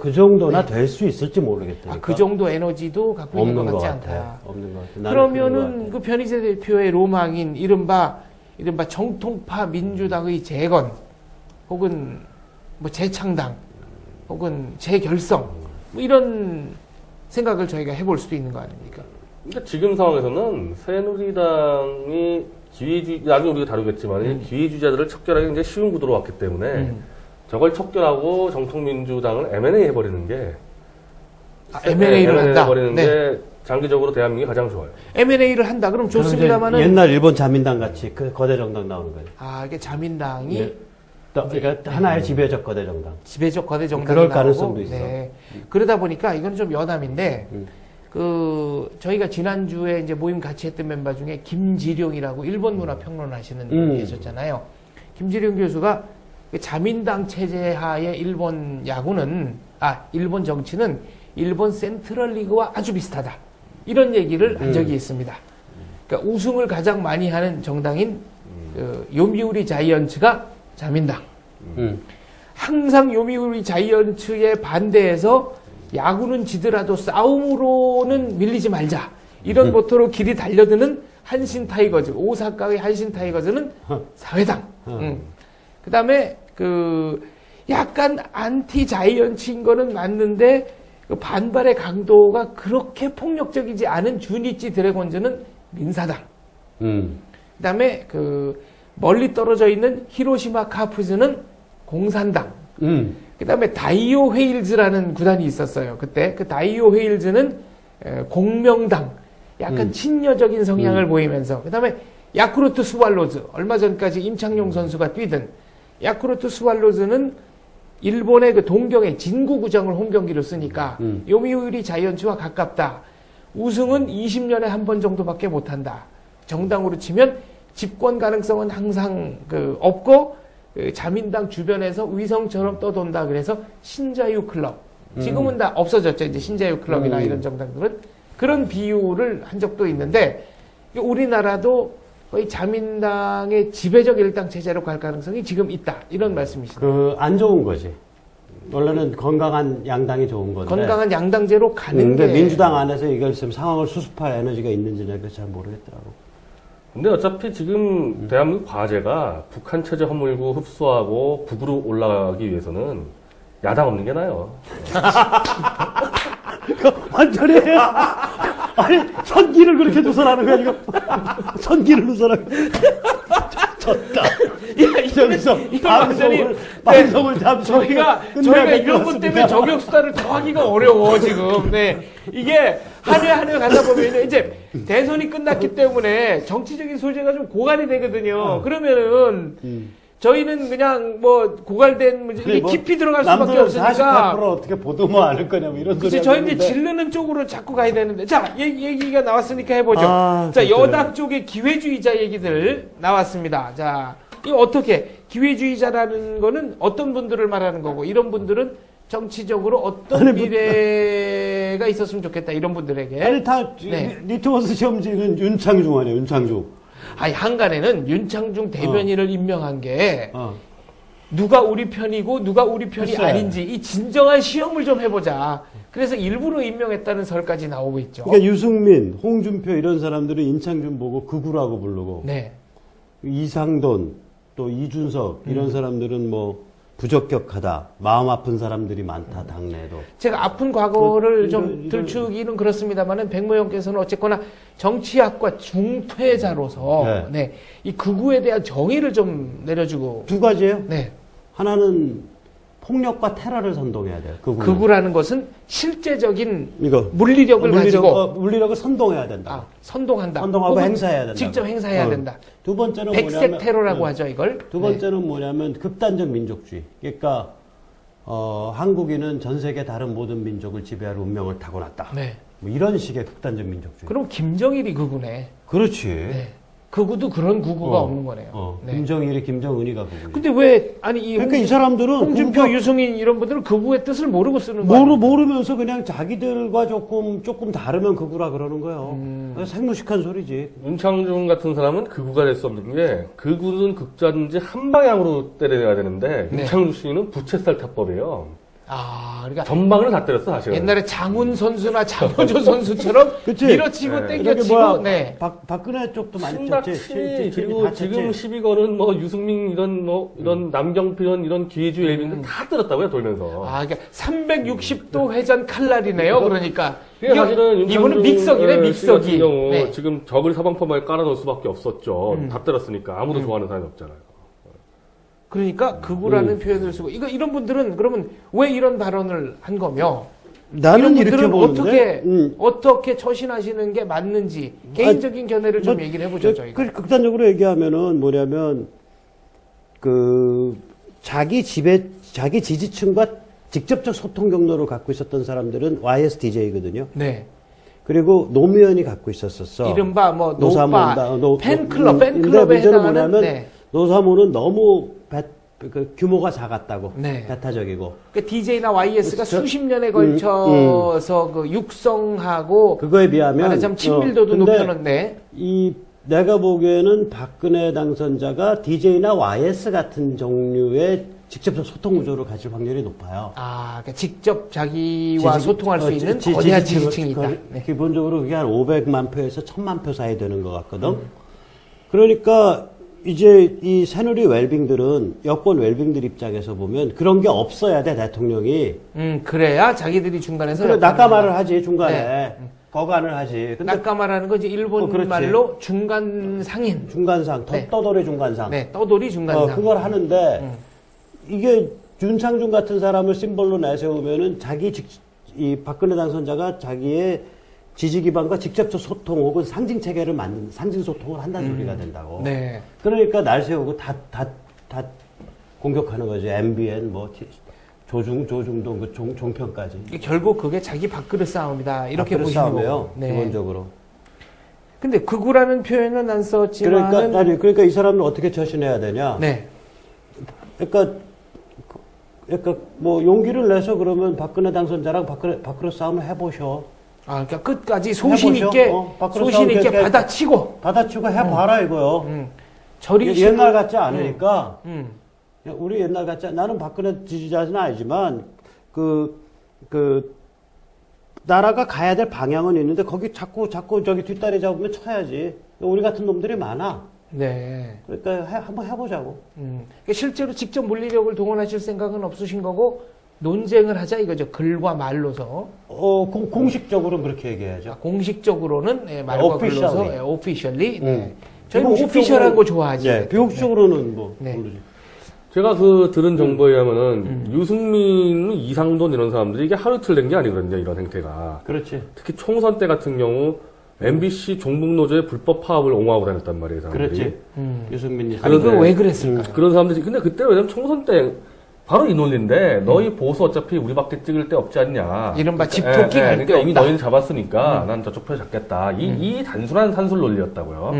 [SPEAKER 2] 그 정도나
[SPEAKER 1] 네.
[SPEAKER 2] 될 수 있을지 모르겠다니까.
[SPEAKER 1] 그 정도 에너지도 갖고 있는 것 같지 않다.
[SPEAKER 2] 없는 것 같아. 나는
[SPEAKER 1] 그러면은 그 변희재 대표의 로망인 이른바 정통파 민주당의 재건 혹은 뭐 재창당 혹은 재결성 뭐 이런 생각을 저희가 해볼 수도 있는 거 아닙니까?
[SPEAKER 3] 그러니까 지금 상황에서는 새누리당이 나중에 우리가 다루겠지만 기회주의자들을 척결하기 굉장히 쉬운 구도로 왔기 때문에 저걸 척결하고 정통민주당을 M&A 해버리는 게
[SPEAKER 1] M&A를 한다.
[SPEAKER 3] 해버리는
[SPEAKER 1] 네.
[SPEAKER 3] 게 장기적으로 대한민국이 가장 좋아요.
[SPEAKER 1] M&A를 한다. 그럼 좋습니다만은
[SPEAKER 2] 옛날 일본 자민당 같이 그 거대 정당 나오는 거예요.
[SPEAKER 1] 이게 자민당이
[SPEAKER 2] 네. 그러니까 하나의 지배적 거대 정당.
[SPEAKER 1] 지배적 거대 정당이
[SPEAKER 2] 그럴
[SPEAKER 1] 나오고,
[SPEAKER 2] 가능성도 있어.
[SPEAKER 1] 네. 그러다 보니까 이건 좀 여담인데 저희가 지난주에 이제 모임 같이 했던 멤버 중에 김지룡이라고 일본 문화 평론하시는 분이 계셨잖아요. 김지룡 교수가 그 자민당 체제 하에 일본 일본 정치는 일본 센트럴 리그와 아주 비슷하다. 이런 얘기를 한 적이 있습니다. 그러니까 우승을 가장 많이 하는 정당인 요미우리 자이언츠가 자민당. 항상 요미우리 자이언츠에 반대해서 야구는 지더라도 싸움으로는 밀리지 말자. 이런 모토로 길이 달려드는 한신 타이거즈, 오사카의 한신 타이거즈는 사회당. 그 다음에 약간 안티 자이언츠인 거는 맞는데 그 반발의 강도가 그렇게 폭력적이지 않은 주니치 드래곤즈는 민사당. 그 다음에 멀리 떨어져 있는 히로시마 카프즈는 공산당. 그 다음에 다이오 헤일즈라는 구단이 있었어요. 그때 그 다이오 헤일즈는 공명당. 약간 친여적인 성향을 보이면서. 그 다음에 야쿠르트 스왈로즈. 얼마 전까지 임창용 선수가 뛰던 야쿠르트 스왈로즈는 일본의 그 동경의 진구구장을 홈경기로 쓰니까 요미우리 자이언츠와 가깝다. 우승은 20년에 한 번 정도밖에 못한다. 정당으로 치면 집권 가능성은 항상 없고 자민당 주변에서 위성처럼 떠돈다. 그래서 신자유 클럽. 지금은 다 없어졌죠. 이제 신자유 클럽이나 이런 정당들은 그런 비유를 한 적도 있는데 우리나라도 거의 자민당의 지배적 일당 체제로 갈 가능성이 지금 있다. 이런 말씀이시죠.
[SPEAKER 2] 안 좋은 거지. 원래는 건강한 양당이 좋은 건데.
[SPEAKER 1] 건강한 양당제로 가는 게.
[SPEAKER 2] 민주당 안에서 이걸 지금 상황을 수습할 에너지가 있는지 내가 잘 모르겠더라고.
[SPEAKER 3] 근데 어차피 지금 대한민국 과제가 북한 체제 허물고 흡수하고 북으로 올라가기 위해서는 야당 없는 게 나아요.
[SPEAKER 2] 완전히 아니 선기를 그렇게 누설하는 거야 지금. 선기를 누설하는 거야. 졌다. 여기서 방송을 잠시
[SPEAKER 1] 저희가 이런 것 때문에 저격수다를 더 하기가 어려워 지금. 네. 이게 한 회 가다 보면 이제 대선이 끝났기 때문에 정치적인 소재가 좀 고갈이 되거든요. 그러면은 저희는 그냥 뭐 고갈된 문제 이게 깊이 들어갈 수밖에 없으니까
[SPEAKER 2] 48% 어떻게 보도만 안 할 거냐 뭐 이런 소리.
[SPEAKER 1] 저희는 질르는 쪽으로 자꾸 가야 되는데 자 얘기가 나왔으니까 해보죠. 자 여당 쪽의 기회주의자 얘기들 나왔습니다. 자 이거 어떻게 기회주의자라는 거는 어떤 분들을 말하는 거고 이런 분들은 정치적으로 어떤 미래가 있었으면 좋겠다 이런 분들에게.
[SPEAKER 2] 아니 다 리트머스 시험지는 윤창중 아니야 윤창중.
[SPEAKER 1] 한간에는 윤창중 대변인을 임명한 게 누가 우리 편이고 누가 우리 편이 아닌지 이 진정한 시험을 좀 해보자. 그래서 일부러 임명했다는 설까지 나오고 있죠.
[SPEAKER 2] 그러니까 유승민, 홍준표 이런 사람들은 윤창중 보고 극우라고 부르고
[SPEAKER 1] 네.
[SPEAKER 2] 이상돈 또 이준석 이런 사람들은 뭐 부적격하다. 마음 아픈 사람들이 많다. 당내에도.
[SPEAKER 1] 제가 아픈 과거를 좀 들추기는 그렇습니다만은 백모형께서는 어쨌거나 정치학과 중퇴자로서 네. 이 극우에 대한 정의를 좀 내려주고
[SPEAKER 2] 두 가지예요.
[SPEAKER 1] 네.
[SPEAKER 2] 하나는 폭력과 테러를 선동해야 돼요.
[SPEAKER 1] 극우라는 것은 실제적인 물리력을 가지고
[SPEAKER 2] 물리력을 선동해야 된다.
[SPEAKER 1] 선동한다.
[SPEAKER 2] 선동하고 행사해야 된다.
[SPEAKER 1] 직접 행사해야 된다.
[SPEAKER 2] 두 번째는
[SPEAKER 1] 백색 테러라고 하죠, 이걸.
[SPEAKER 2] 두 번째는 뭐냐면 극단적 민족주의. 그러니까 한국인은 전 세계 다른 모든 민족을 지배할 운명을 타고났다.
[SPEAKER 1] 네.
[SPEAKER 2] 뭐 이런 식의 극단적 민족주의.
[SPEAKER 1] 그럼 김정일이 극우네.
[SPEAKER 2] 그렇지.
[SPEAKER 1] 네. 극우도 그런 극우가 없는 거네요. 네.
[SPEAKER 2] 김정일이 김정은이 극우.
[SPEAKER 1] 근데 왜 아니 이
[SPEAKER 2] 그러니까 이 사람들은
[SPEAKER 1] 홍준표,
[SPEAKER 2] 극우가
[SPEAKER 1] 유승민 이런 분들은 극우의 뜻을 모르고 쓰는 거예요.
[SPEAKER 2] 모르면서 그냥 자기들과 조금 다르면 극우라 그러는 거예요. 생무식한 소리지.
[SPEAKER 3] 문창중 같은 사람은 극우가 될 수 없는 게 극우는 극자든지 한 방향으로 때려야 되는데
[SPEAKER 1] 네.
[SPEAKER 3] 문창중 씨는 부채살 타법이에요.
[SPEAKER 1] 아, 그러니까
[SPEAKER 3] 전방을 다 때렸어 사실은.
[SPEAKER 1] 옛날에 장훈 선수나 장호조 선수처럼
[SPEAKER 2] 그치?
[SPEAKER 1] 밀어치고
[SPEAKER 3] 네.
[SPEAKER 1] 땡겨치고 네.
[SPEAKER 2] 박근혜 쪽도 많이
[SPEAKER 3] 신박치
[SPEAKER 2] 쳤지.
[SPEAKER 3] 그리고 지금 시비 거는 뭐 유승민 이런 남경필 이런 기회주의 엘빈들 다 때렸다고요 돌면서.
[SPEAKER 1] 아, 그러니까 360도 회전 칼날이네요. 그러니까
[SPEAKER 3] 그러니까 사실은
[SPEAKER 1] 이분은 믹서기네,
[SPEAKER 3] 씨
[SPEAKER 1] 믹서기.
[SPEAKER 3] 같은 경우
[SPEAKER 1] 네.
[SPEAKER 3] 지금 적을 사방팔방에 깔아놓을 수밖에 없었죠. 다 때렸으니까 아무도 좋아하는 사람이 없잖아요.
[SPEAKER 1] 그러니까 극우라는 표현을 쓰고 이런 분들은 그러면 왜 이런 발언을 한 거며?
[SPEAKER 2] 나는
[SPEAKER 1] 이런
[SPEAKER 2] 이렇게
[SPEAKER 1] 분들은
[SPEAKER 2] 보는데
[SPEAKER 1] 어떻게 처신하시는 게 맞는지 개인적인 견해를 좀 얘기를 해보죠 저희가.
[SPEAKER 2] 극단적으로 얘기하면은 뭐냐면 자기 지지층과 직접적 소통 경로를 갖고 있었던 사람들은 YSDJ거든요.
[SPEAKER 1] 네.
[SPEAKER 2] 그리고 노무현이 갖고 있었었어.
[SPEAKER 1] 이른바 뭐
[SPEAKER 2] 노사모다.
[SPEAKER 1] 노빠 팬클럽에 해당하는
[SPEAKER 2] 뭐냐면
[SPEAKER 1] 네.
[SPEAKER 2] 노사모는 너무 규모가 작았다고.
[SPEAKER 1] 네.
[SPEAKER 2] 배타적이고.
[SPEAKER 1] 그러니까 DJ나 YS가
[SPEAKER 2] 저-
[SPEAKER 1] 수십 년에 걸쳐서 그 육성하고
[SPEAKER 2] 그거에 비하면
[SPEAKER 1] 말하자면 친밀도도
[SPEAKER 2] 근데
[SPEAKER 1] 높여놓네.
[SPEAKER 2] 내가 보기에는 박근혜 당선자가 DJ나 YS 같은 종류의 직접적 소통 구조를 가질 확률이 높아요.
[SPEAKER 1] 아, 그러니까 직접 자기와 소통할 수 있는 거대한 지지층이 있다. 네.
[SPEAKER 2] 기본적으로 그게 한 500만 표에서 1000만 표 사이 되는 것 같거든. 그러니까 이제 이 새누리 웰빙들은 여권 웰빙들 입장에서 보면 그런 게 없어야 돼 대통령이.
[SPEAKER 1] 그래야 자기들이 중간에서
[SPEAKER 2] 그래
[SPEAKER 1] 역할을
[SPEAKER 2] 낙가말을
[SPEAKER 1] 한다.
[SPEAKER 2] 하지 중간에
[SPEAKER 1] 네.
[SPEAKER 2] 거간을 하지. 근데
[SPEAKER 1] 낙가말하는 건 이제 일본
[SPEAKER 2] 그렇지.
[SPEAKER 1] 말로 중간 상인.
[SPEAKER 2] 중간상
[SPEAKER 1] 네.
[SPEAKER 2] 떠돌이 중간상.
[SPEAKER 1] 네, 떠돌이 중간상.
[SPEAKER 2] 그걸 하는데 이게 윤창중 같은 사람을 심벌로 내세우면은 이 박근혜 당선자가 자기의 지지 기반과 직접적 소통 혹은 상징 체계를 만든 상징 소통을 한다는 소리가 된다고.
[SPEAKER 1] 네.
[SPEAKER 2] 그러니까 날 세우고 다 공격하는 거지. MBN 조중동 그 종편까지.
[SPEAKER 1] 결국 그게 자기 밥그릇 싸움이다. 이렇게
[SPEAKER 2] 밥그릇
[SPEAKER 1] 보시는
[SPEAKER 2] 싸움이에요,
[SPEAKER 1] 거고. 네.
[SPEAKER 2] 기본적으로.
[SPEAKER 1] 근데 극우라는 표현은 안 썼지만
[SPEAKER 2] 그러니까 이 사람은 어떻게 처신해야 되냐?
[SPEAKER 1] 네.
[SPEAKER 2] 그러니까 뭐 용기를 내서 그러면 박근혜 당선자랑 밥그릇 싸움을 해보셔.
[SPEAKER 1] 아, 그러니까 끝까지 소신
[SPEAKER 2] 해보셔.
[SPEAKER 1] 있게
[SPEAKER 2] 밖으로
[SPEAKER 1] 소신 있게
[SPEAKER 2] 싸우게
[SPEAKER 1] 받아치고
[SPEAKER 2] 해봐라 이거요.
[SPEAKER 1] 저리
[SPEAKER 2] 옛날 같지 않으니까.
[SPEAKER 1] 음.
[SPEAKER 2] 우리 옛날 같지 나는 박근혜 지지자는 아니지만 나라가 가야 될 방향은 있는데 거기 자꾸 저기 뒷다리 잡으면 쳐야지. 우리 같은 놈들이 많아.
[SPEAKER 1] 네.
[SPEAKER 2] 그러니까 한번 해보자고.
[SPEAKER 1] 그러니까 실제로 직접 물리력을 동원하실 생각은 없으신 거고 논쟁을 하자 이거죠. 글과 말로서.
[SPEAKER 2] 공식적으로는 그렇게 얘기해야죠.
[SPEAKER 1] 공식적으로는 말과 글로서 오피셜리. 네. 저희는
[SPEAKER 2] 비공식적으로-
[SPEAKER 1] 오피셜한 거 좋아하지.
[SPEAKER 2] 네, 비공식적으로는 뭐
[SPEAKER 1] 네.
[SPEAKER 2] 모르지.
[SPEAKER 3] 제가 들은 정보에 의하면은 유승민, 이상돈 이런 사람들이 이게 하루 이틀 된 게 아니거든요. 이런 행태가.
[SPEAKER 2] 그렇지.
[SPEAKER 3] 특히 총선 때 같은 경우 MBC 종북노조의 불법 파업을 옹호하고 다녔단 말이에요. 사람들이.
[SPEAKER 2] 그렇지. 유승민이.
[SPEAKER 1] 아니
[SPEAKER 3] 그런데-
[SPEAKER 1] 그거 왜 그랬을까?
[SPEAKER 3] 그런 사람들이 근데 그때 왜냐면 총선 때 바로 이 논리인데 너희 보수 어차피 우리밖에 찍을 데 없지 않냐.
[SPEAKER 1] 이른바 집토끼 갈 데
[SPEAKER 3] 그러니까 이미
[SPEAKER 1] 없다.
[SPEAKER 3] 너희는 잡았으니까 난 저쪽 표 잡겠다. 이 단순한 산술 논리였다고요.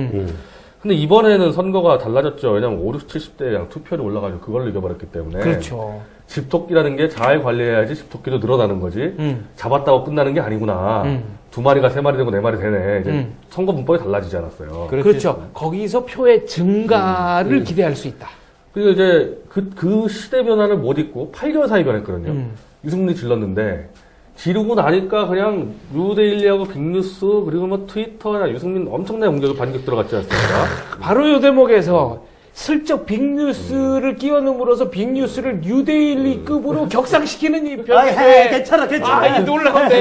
[SPEAKER 3] 근데 이번에는 선거가 달라졌죠. 왜냐면 5, 60, 70대 그냥 투표율이 올라가지고 그걸 이겨버렸기 때문에.
[SPEAKER 1] 그렇죠.
[SPEAKER 3] 집토끼라는 게 잘 관리해야지 집토끼도 늘어나는 거지. 잡았다고 끝나는 게 아니구나. 2마리가 3마리 되고 4마리 되네. 이제 선거 문법이 달라지지 않았어요.
[SPEAKER 1] 그렇죠. 거기서 표의 증가를 기대할 수 있다.
[SPEAKER 3] 그리고 이제 그 시대 변화를 못 잊고 8개월 사이 변했거든요. 유승민이 질렀는데 지르고 나니까 그냥 뉴데일리하고 빅뉴스 그리고 뭐 트위터나 유승민 엄청나게 공격을 반격 들어갔지 않습니까?
[SPEAKER 1] 바로 요 대목에서 슬쩍 빅뉴스를 끼워 넣음으로써 빅뉴스를 뉴데일리급으로 격상시키는 이 변화에
[SPEAKER 2] 괜찮아.
[SPEAKER 1] 이 놀라운데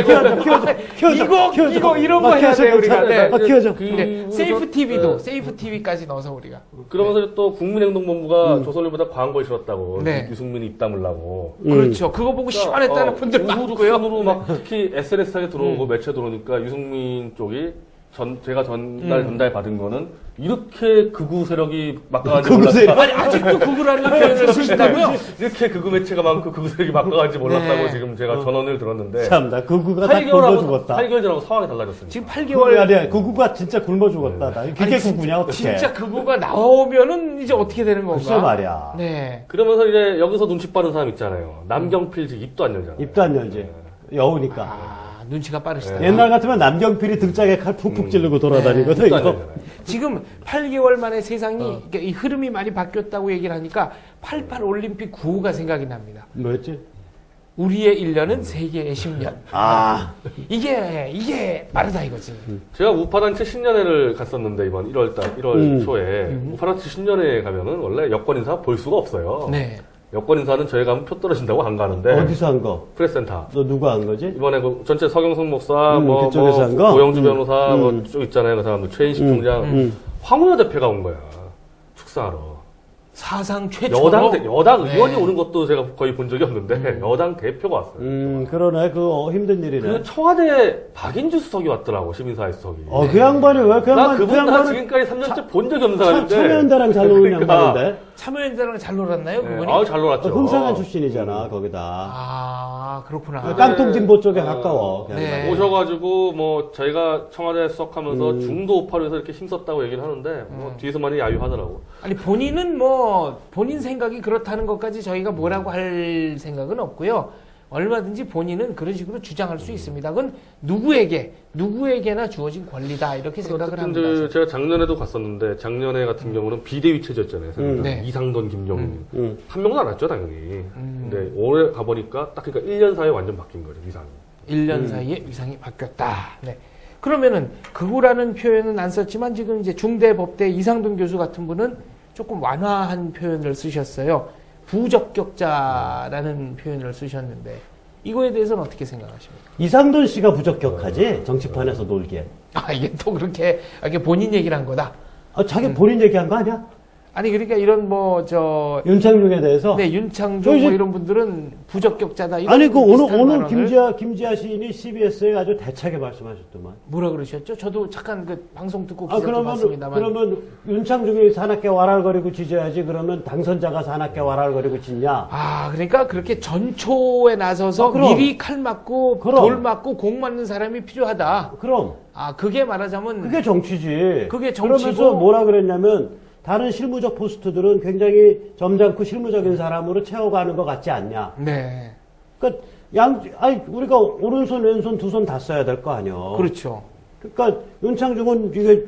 [SPEAKER 1] 이거 이런 거 해야 돼 우리가. 네.
[SPEAKER 2] 키워줘.
[SPEAKER 1] 네. 세이프 TV도 세이프 TV까지 넣어서 우리가.
[SPEAKER 3] 그러면서 또 국민행동본부가 조선일보다 광고에 실었다고
[SPEAKER 1] 네.
[SPEAKER 3] 유승민이 입 다물라고.
[SPEAKER 1] 그렇죠. 그거 보고 시원했다는 분들 많고요.
[SPEAKER 3] 우후로 막 특히 SNS에 들어오고 매체 들어오니까 유승민 쪽이 제가 전달 받은 거는 이렇게 극우 세력이 막강한지
[SPEAKER 2] 극우 세력?
[SPEAKER 3] 몰랐다.
[SPEAKER 1] 아니, 아직도 극우라는 표현을 쓰신다고요?
[SPEAKER 3] 이렇게 극우 매체가 많고 극우 세력이 막강한지 몰랐다고
[SPEAKER 1] 네.
[SPEAKER 3] 지금 제가 전언을 들었는데
[SPEAKER 2] 참나 그구가 다 굶어 죽었다.
[SPEAKER 3] 8개월 전하고 상황이 달라졌습니다.
[SPEAKER 1] 지금
[SPEAKER 2] 그게
[SPEAKER 1] 8개월
[SPEAKER 2] 아니야. 그구가 진짜 굶어 죽었다. 나 그게
[SPEAKER 1] 아니,
[SPEAKER 2] 그구냐 어떻게?
[SPEAKER 1] 진짜 극우가 나오면은 이제 어떻게 되는 건가?
[SPEAKER 2] 글쎄 말이야.
[SPEAKER 1] 네.
[SPEAKER 3] 그러면서 이제 여기서 눈치 빠른 사람 있잖아요. 남경필 즉 입도 안 열잖아요.
[SPEAKER 2] 입도 안 열지. 여우니까.
[SPEAKER 1] 아, 눈치가 빠르시다.
[SPEAKER 2] 옛날 같으면 남경필이 등짝에 칼 푹푹 찌르고 돌아다니거든.
[SPEAKER 3] 입도 안
[SPEAKER 2] 이거.
[SPEAKER 3] 열잖아요.
[SPEAKER 1] 지금 8개월 만에 세상이 이게 이 흐름이 많이 바뀌었다고 얘기를 하니까 88 올림픽 구호가 생각이 납니다.
[SPEAKER 2] 뭐였지?
[SPEAKER 1] 우리의 1년은 세계의 10년.
[SPEAKER 2] 아,
[SPEAKER 1] 이게 빠르다 이거지.
[SPEAKER 3] 제가 우파단체 신년회를 갔었는데 이번 1월 초에 우파단체 신년회에 가면은 원래 여권 인사 볼 수가 없어요.
[SPEAKER 1] 네.
[SPEAKER 3] 여권 인사는 저희 가면 표 떨어진다고 안 가는데
[SPEAKER 2] 어디서 한 거?
[SPEAKER 3] 프레스센터.
[SPEAKER 2] 너 누가 한 거지?
[SPEAKER 3] 이번에 그 전체 서경석 목사,
[SPEAKER 2] 그쪽에서 한 거?
[SPEAKER 3] 고영주 변호사, 쭉 있잖아요. 그 사람들 최인식 총장, 황우여 대표가 온 거야. 축사하러.
[SPEAKER 1] 사상 최초로
[SPEAKER 3] 여당
[SPEAKER 1] 네.
[SPEAKER 3] 의원이 오는 것도 제가 거의 본 적이 없는데 여당 대표가 왔어요.
[SPEAKER 2] 그러네. 그거 힘든 일이네.
[SPEAKER 3] 그 청와대 박인주 수석이 왔더라고, 시민사회 수석이.
[SPEAKER 2] 그 양반이 왜 그
[SPEAKER 3] 나
[SPEAKER 2] 양반,
[SPEAKER 3] 그분
[SPEAKER 2] 그
[SPEAKER 3] 나
[SPEAKER 2] 양반은
[SPEAKER 3] 지금까지 3년째 본 적이 없는 사람인데.
[SPEAKER 2] 참여연대랑 잘 노는
[SPEAKER 3] 그러니까.
[SPEAKER 2] 양반인데.
[SPEAKER 1] 참여연대랑 잘 놀았나요
[SPEAKER 3] 네,
[SPEAKER 1] 그분이?
[SPEAKER 3] 아우, 잘 놀았죠.
[SPEAKER 2] 흥상한 출신이잖아, 거기다.
[SPEAKER 1] 아 그렇구나.
[SPEAKER 2] 그 깡통진보 쪽에 가까워. 그
[SPEAKER 1] 네.
[SPEAKER 2] 양반이.
[SPEAKER 3] 오셔가지고, 뭐, 저희가 청와대 수석하면서 중도 우파로에서 이렇게 힘썼다고 얘기를 하는데, 뭐, 뒤에서 많이 야유하더라고.
[SPEAKER 1] 아니 본인은 뭐 본인 생각이 그렇다는 것까지 저희가 뭐라고 할 생각은 없고요. 얼마든지 본인은 그런 식으로 주장할 수 있습니다. 그건 누구에게나 주어진 권리다 이렇게 생각을 합니다.
[SPEAKER 3] 근데 제가 작년에도 갔었는데, 작년에 같은 경우는 비대위 체제였잖아요.
[SPEAKER 1] 네.
[SPEAKER 3] 이상돈, 김종인. 한 명도 안 왔죠, 당연히. 근데 올해 가보니까 딱 그러니까 1년 사이에 완전 바뀐 거죠, 위상이.
[SPEAKER 1] 1년 사이에 위상이 바뀌었다. 네. 그러면은 극우라는 표현은 안 썼지만 지금 이제 중대법대 이상돈 교수 같은 분은 조금 완화한 표현을 쓰셨어요. 부적격자라는 표현을 쓰셨는데 이거에 대해서는 어떻게 생각하십니까?
[SPEAKER 2] 이상돈 씨가 부적격하지, 정치판에서 놀기에.
[SPEAKER 1] 아 이게 또 그렇게 이게 본인 얘기를 한 거다.
[SPEAKER 2] 자기 본인 얘기한 거 아니야?
[SPEAKER 1] 아니 그러니까 이런
[SPEAKER 2] 윤창중에 대해서?
[SPEAKER 1] 네 윤창중 뭐 이런 분들은 부적격자다. 이런
[SPEAKER 2] 아니, 오늘
[SPEAKER 1] 발언을
[SPEAKER 2] 김지아 시인이 CBS에 아주 대차게 말씀하셨더만.
[SPEAKER 1] 뭐라 그러셨죠? 저도 잠깐 그 방송 듣고 기사 좀 봤습니다만.
[SPEAKER 2] 그러면 윤창중이 사납게 와랄거리고 짖어야지, 그러면 당선자가 사납게 와랄거리고 짖냐?
[SPEAKER 1] 아, 그러니까 그렇게 전초에 나서서
[SPEAKER 2] 그럼.
[SPEAKER 1] 미리 칼 맞고
[SPEAKER 2] 그럼.
[SPEAKER 1] 돌 맞고 공 맞는 사람이 필요하다.
[SPEAKER 2] 그럼.
[SPEAKER 1] 아, 그게 말하자면
[SPEAKER 2] 그게 정치지.
[SPEAKER 1] 그게 정치고.
[SPEAKER 2] 그러면서 뭐라 그랬냐면, 다른 실무적 포스트들은 굉장히 점잖고 실무적인 사람으로 채워가는 것 같지 않냐?
[SPEAKER 1] 네.
[SPEAKER 2] 그러니까 우리가 오른손 왼손 두 손 다 써야 될 거 아니요.
[SPEAKER 1] 그렇죠.
[SPEAKER 2] 그러니까 윤창중은 이게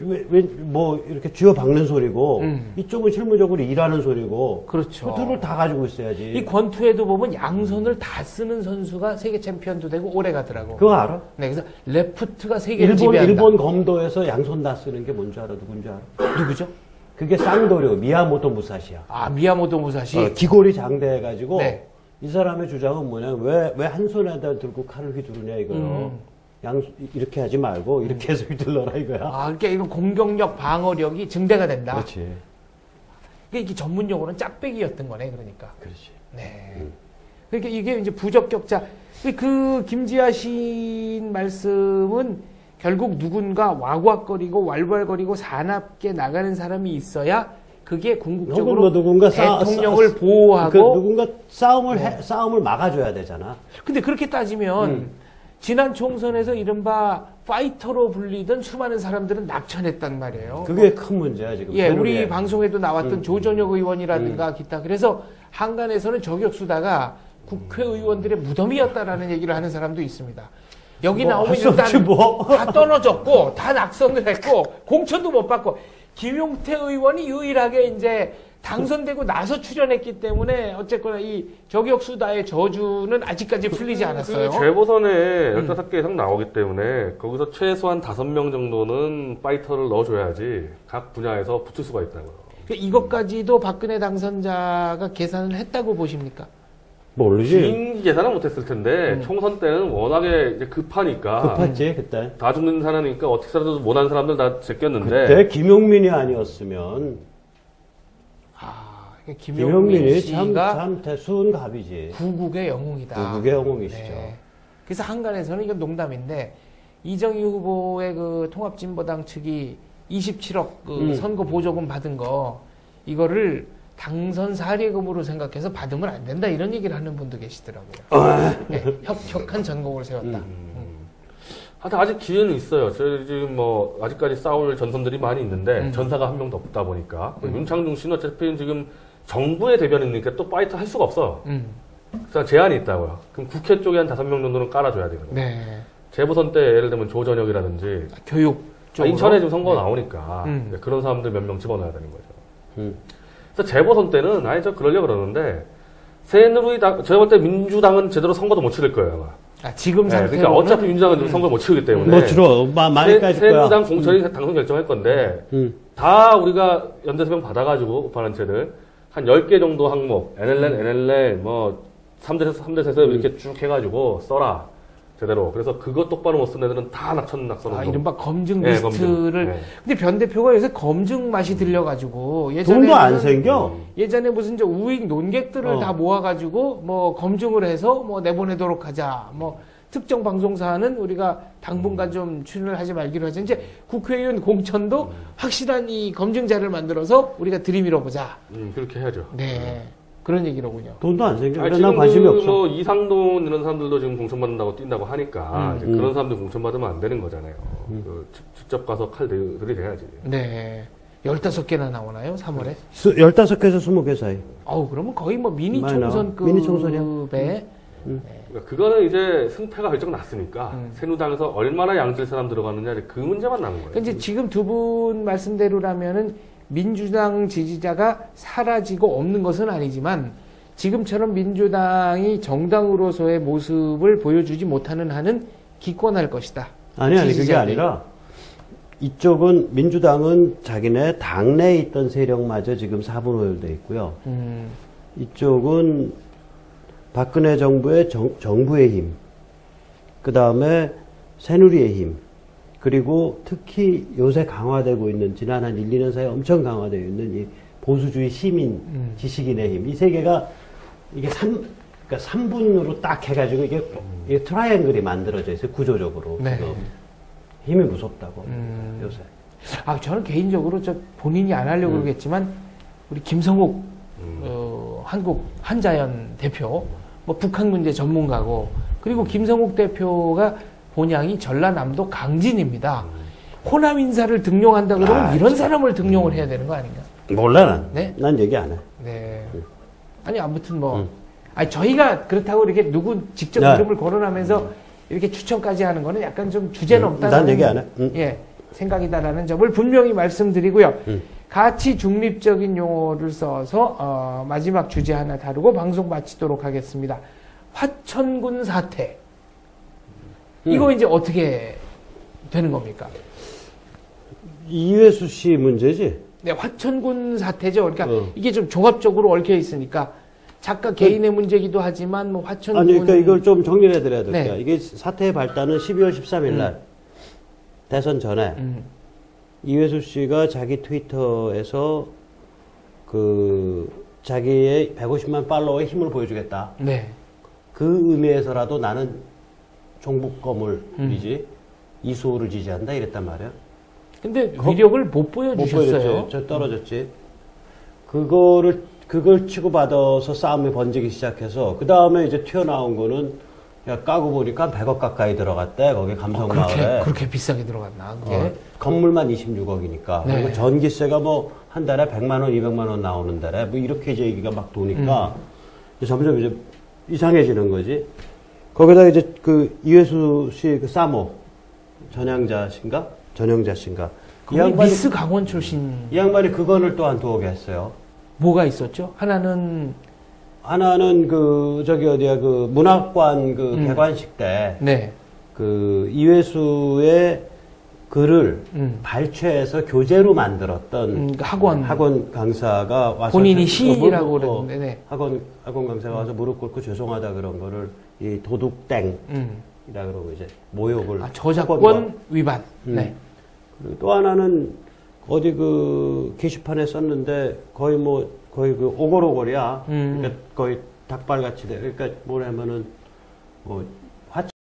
[SPEAKER 2] 뭐 이렇게 쥐어 박는 소리고 이쪽은 실무적으로 일하는 소리고.
[SPEAKER 1] 그렇죠.
[SPEAKER 2] 그 둘을 다 가지고 있어야지.
[SPEAKER 1] 이 권투에도 보면 양손을 다 쓰는 선수가 세계 챔피언도 되고 오래 가더라고.
[SPEAKER 2] 그거 알아?
[SPEAKER 1] 네, 그래서 레프트가 세계를 지배한다.
[SPEAKER 2] 일본 검도에서 양손 다 쓰는 게 뭔지 알아? 누군지 알아?
[SPEAKER 1] 누구죠?
[SPEAKER 2] 그게 쌍도류 미야모토 무사시야.
[SPEAKER 1] 아, 미야모토 무사시.
[SPEAKER 2] 기골이 장대해가지고
[SPEAKER 1] 네.
[SPEAKER 2] 이 사람의 주장은 뭐냐? 왜 한 손에다 들고 칼을 휘두르냐 이거요. 이렇게 하지 말고 이렇게 해서 휘둘러라 이거야.
[SPEAKER 1] 아, 그러니까 이거 공격력, 방어력이 증대가 된다.
[SPEAKER 2] 그렇지.
[SPEAKER 1] 이게 전문용어는 짝배기였던 거네, 그러니까.
[SPEAKER 2] 그렇지.
[SPEAKER 1] 네. 그러니까 이게 이제 부적격자. 그 김지아 시인 말씀은 결국 누군가 와구와거리고 왈왈거리고 사납게 나가는 사람이 있어야 그게 궁극적으로
[SPEAKER 2] 누군가
[SPEAKER 1] 대통령을 보호하고.
[SPEAKER 2] 누군가 싸움을 막아줘야 되잖아.
[SPEAKER 1] 근데 그렇게 따지면 지난 총선에서 이른바 파이터로 불리던 수많은 사람들은 낙천했단 말이에요.
[SPEAKER 2] 그게 큰 문제야 지금.
[SPEAKER 1] 예,
[SPEAKER 2] 새누리에.
[SPEAKER 1] 우리 방송에도 나왔던 조전혁 의원이라든가 기타. 그래서 한간에서는 저격수다가 국회의원들의 무덤이었다라는 얘기를 하는 사람도 있습니다. 여기 나오면
[SPEAKER 2] 할수
[SPEAKER 1] 일단
[SPEAKER 2] 없지, 뭐.
[SPEAKER 1] 다 떨어졌고 다 낙선을 했고 공천도 못 받고 김용태 의원이 유일하게 이제 당선되고 나서 출연했기 때문에 어쨌거나 이 저격수다의 저주는 아직까지 풀리지 않았어요.
[SPEAKER 3] 재보선에 15개 이상 나오기 때문에 거기서 최소한 5명 정도는 파이터를 넣어줘야지 각 분야에서 붙을 수가 있다고요.
[SPEAKER 1] 이것까지도 박근혜 당선자가 계산을 했다고 보십니까?
[SPEAKER 2] 모르지.
[SPEAKER 3] 긴 계산은 못했을 텐데 총선 때는 워낙에 이제 급하니까
[SPEAKER 2] 급했지 그때.
[SPEAKER 3] 다 죽는 사람이니까 어떻게 살아도 못한 사람들 다 제꼈는데
[SPEAKER 2] 그때 김용민이 아니었으면 김용민이
[SPEAKER 1] 씨가
[SPEAKER 2] 참 대수은 갑이지.
[SPEAKER 1] 구국의 영웅이다.
[SPEAKER 2] 구국의 영웅이시죠.
[SPEAKER 1] 그래서 한간에서는 이건 농담인데 이정희 후보의 그 통합진보당 측이 27억 그 선거 보조금 받은 거 이거를 당선 사례금으로 생각해서 받으면 안 된다 이런 얘기를 하는 분도 계시더라고요. 네, 혁혁한 전공을 세웠다.
[SPEAKER 3] 하여튼 아직 기회는 있어요. 저희 지금 뭐 아직까지 싸울 전선들이 많이 있는데 전사가 한 명도 없다 보니까 윤창중 씨는 어차피 지금 정부의 대변이니까 또 파이트 할 수가 없어. 그래서 제한이 있다고요. 그럼 국회 쪽에 한 5명 정도는 깔아줘야 되는 거예요.
[SPEAKER 1] 네.
[SPEAKER 3] 재보선 때 예를 들면 조전혁이라든지
[SPEAKER 1] 교육 쪽으로.
[SPEAKER 3] 인천에 지금 선거가 나오니까 그런 사람들 몇 명 집어넣어야 되는 거죠. 그래서 재보선 때는 아니 저 그러려고 그러는데 새누리당 제가 볼 때 민주당은 제대로 선거도 못 치를 거예요 아마.
[SPEAKER 1] 아, 지금
[SPEAKER 3] 네,
[SPEAKER 1] 상태로
[SPEAKER 3] 그러니까 어차피 민주당은 선거를 못 치르기 때문에
[SPEAKER 2] 뭐 주로 많이 까질 거야.
[SPEAKER 3] 새누리당 공천이 당선 결정할 건데 다 우리가 연대서명 받아가지고 우파단체들 한 10개 정도 항목 NLL 뭐 3대 세서 이렇게 쭉 해가지고 써라 제대로. 그래서 그거 똑바로 못 쓴 애들은 다 낙선운동.
[SPEAKER 1] 아, 이른바 검증
[SPEAKER 3] 네,
[SPEAKER 1] 리스트를.
[SPEAKER 3] 검증. 네.
[SPEAKER 1] 근데 변 대표가 요새 검증 맛이 들려가지고
[SPEAKER 2] 돈도 안 생겨.
[SPEAKER 1] 예전에 무슨 저 우익 논객들을 다 모아가지고 뭐 검증을 해서 뭐 내보내도록 하자. 뭐 특정 방송사는 우리가 당분간 좀 출연을 하지 말기로 하자. 이제 국회의원 공천도 확실한 이 검증자를 만들어서 우리가 들이밀어 보자.
[SPEAKER 3] 그렇게 해야죠.
[SPEAKER 1] 네. 그런 얘기로군요.
[SPEAKER 2] 돈도 안 생겨.
[SPEAKER 3] 아니,
[SPEAKER 2] 그래, 난 관심이 없어.
[SPEAKER 3] 뭐 이상돈 이런 사람들도 지금 공천받는다고 뛴다고 하니까 이제 그런 사람들 공천받으면 안 되는 거잖아요. 그 직접 가서 칼 들이대야지.
[SPEAKER 1] 네. 15개나 나오나요? 3월에?
[SPEAKER 2] 15개에서 20개 사이.
[SPEAKER 1] 어우, 그러면 거의 뭐 미니
[SPEAKER 2] 많이 나와.
[SPEAKER 1] 총선급에.
[SPEAKER 2] 미니 총선이야.
[SPEAKER 3] 그러니까 그거는 이제 승패가 결정 났으니까 새누당에서 얼마나 양질 사람 들어가느냐 그 문제만 남은 거예요.
[SPEAKER 1] 이제 지금 두 분 말씀대로라면은 민주당 지지자가 사라지고 없는 것은 아니지만 지금처럼 민주당이 정당으로서의 모습을 보여주지 못하는 한은 기권할 것이다.
[SPEAKER 2] 아니 그게
[SPEAKER 1] 지지자들이.
[SPEAKER 2] 아니라 이쪽은 민주당은 자기네 당내에 있던 세력마저 지금 사분오열돼 있고요. 이쪽은 박근혜 정부의 정부의 힘, 그 다음에 새누리의 힘, 그리고 특히 요새 강화되고 있는 지난 한 1, 2년 사이에 엄청 강화되어 있는 이 보수주의 시민, 지식인의 힘. 이 세 개가 이게 그러니까 3분으로 딱 해가지고 이게 트라이앵글이 만들어져 있어요. 구조적으로.
[SPEAKER 1] 네.
[SPEAKER 2] 지금. 힘이 무섭다고. 요새.
[SPEAKER 1] 아, 저는 개인적으로 저 본인이 안 하려고 그러겠지만 우리 김성욱 한국 한자연 대표, 뭐 북한 문제 전문가고 그리고 김성욱 대표가 본향이 전라남도 강진입니다. 호남 인사를 등용한다 그러면 이런 사람을 등용을 해야 되는 거 아닌가?
[SPEAKER 2] 몰라, 난.
[SPEAKER 1] 네?
[SPEAKER 2] 난 얘기 안 해.
[SPEAKER 1] 네. 아니, 아무튼 뭐. 아니, 저희가 그렇다고 이렇게 누구 직접
[SPEAKER 2] 네.
[SPEAKER 1] 이름을 거론하면서 이렇게 추천까지 하는 거는 약간 좀 주제는 없다는.
[SPEAKER 2] 난 얘기 안 해.
[SPEAKER 1] 예. 생각이다라는 점을 분명히 말씀드리고요. 가치 중립적인 용어를 써서, 마지막 주제 하나 다루고 방송 마치도록 하겠습니다. 화천군 사태. 이거 이제 어떻게 되는 겁니까?
[SPEAKER 2] 이회수 씨 문제지?
[SPEAKER 1] 네, 화천군 사태죠. 그러니까 이게 좀 종합적으로 얽혀 있으니까 작가 개인의 문제이기도 하지만 뭐 화천군.
[SPEAKER 2] 아니, 그러니까 이걸 좀 정리를 해드려야 될
[SPEAKER 1] 네.
[SPEAKER 2] 게요. 이게 사태의 발단은 12월 13일 날 대선 전에 이회수 씨가 자기 트위터에서 자기의 150만 팔로워의 힘을 보여주겠다.
[SPEAKER 1] 네.
[SPEAKER 2] 그 의미에서라도 나는 종북거물이지 이수호를 지지한다 이랬단 말이야.
[SPEAKER 1] 근데 위력을 못 보여주셨어요.
[SPEAKER 2] 보여줬지. 저 떨어졌지. 그걸 치고받아서 싸움이 번지기 시작해서 그 다음에 이제 튀어나온 거는 야, 까고 보니까 100억 가까이 들어갔대. 거기 감성마을에.
[SPEAKER 1] 그렇게 비싸게 들어갔나? 그게?
[SPEAKER 2] 건물만 26억이니까.
[SPEAKER 1] 네.
[SPEAKER 2] 그리고 전기세가 뭐 한 달에 100만 원, 200만 원 나오는 달에 뭐 이렇게 이제 얘기가 막 도니까 이제 점점 이제 이상해지는 거지. 거기다 이제 그 이회수 씨 그 사모 전영자 씨인가? 이 양반이,
[SPEAKER 1] 미스 강원 출신.
[SPEAKER 2] 이 양반이 그거를 또 한 2억 했어요.
[SPEAKER 1] 뭐가 있었죠? 하나는
[SPEAKER 2] 그 문학관 개관식 때
[SPEAKER 1] 네.
[SPEAKER 2] 그 이회수의 글을 발췌해서 교재로 만들었던 학원 강사가 와서
[SPEAKER 1] 본인이 시인이라고 그랬는데 네.
[SPEAKER 2] 학원 강사가 와서 무릎 꿇고 죄송하다 그런 거를 이 도둑땡이라 그러고 이제 모욕을
[SPEAKER 1] 저작권 위반. 네.
[SPEAKER 2] 그리고 또 하나는 어디 그 게시판에 썼는데 거의 그 오골오골이야. 그러니까 거의 닭발같이 돼. 그러니까 뭐냐면은 뭐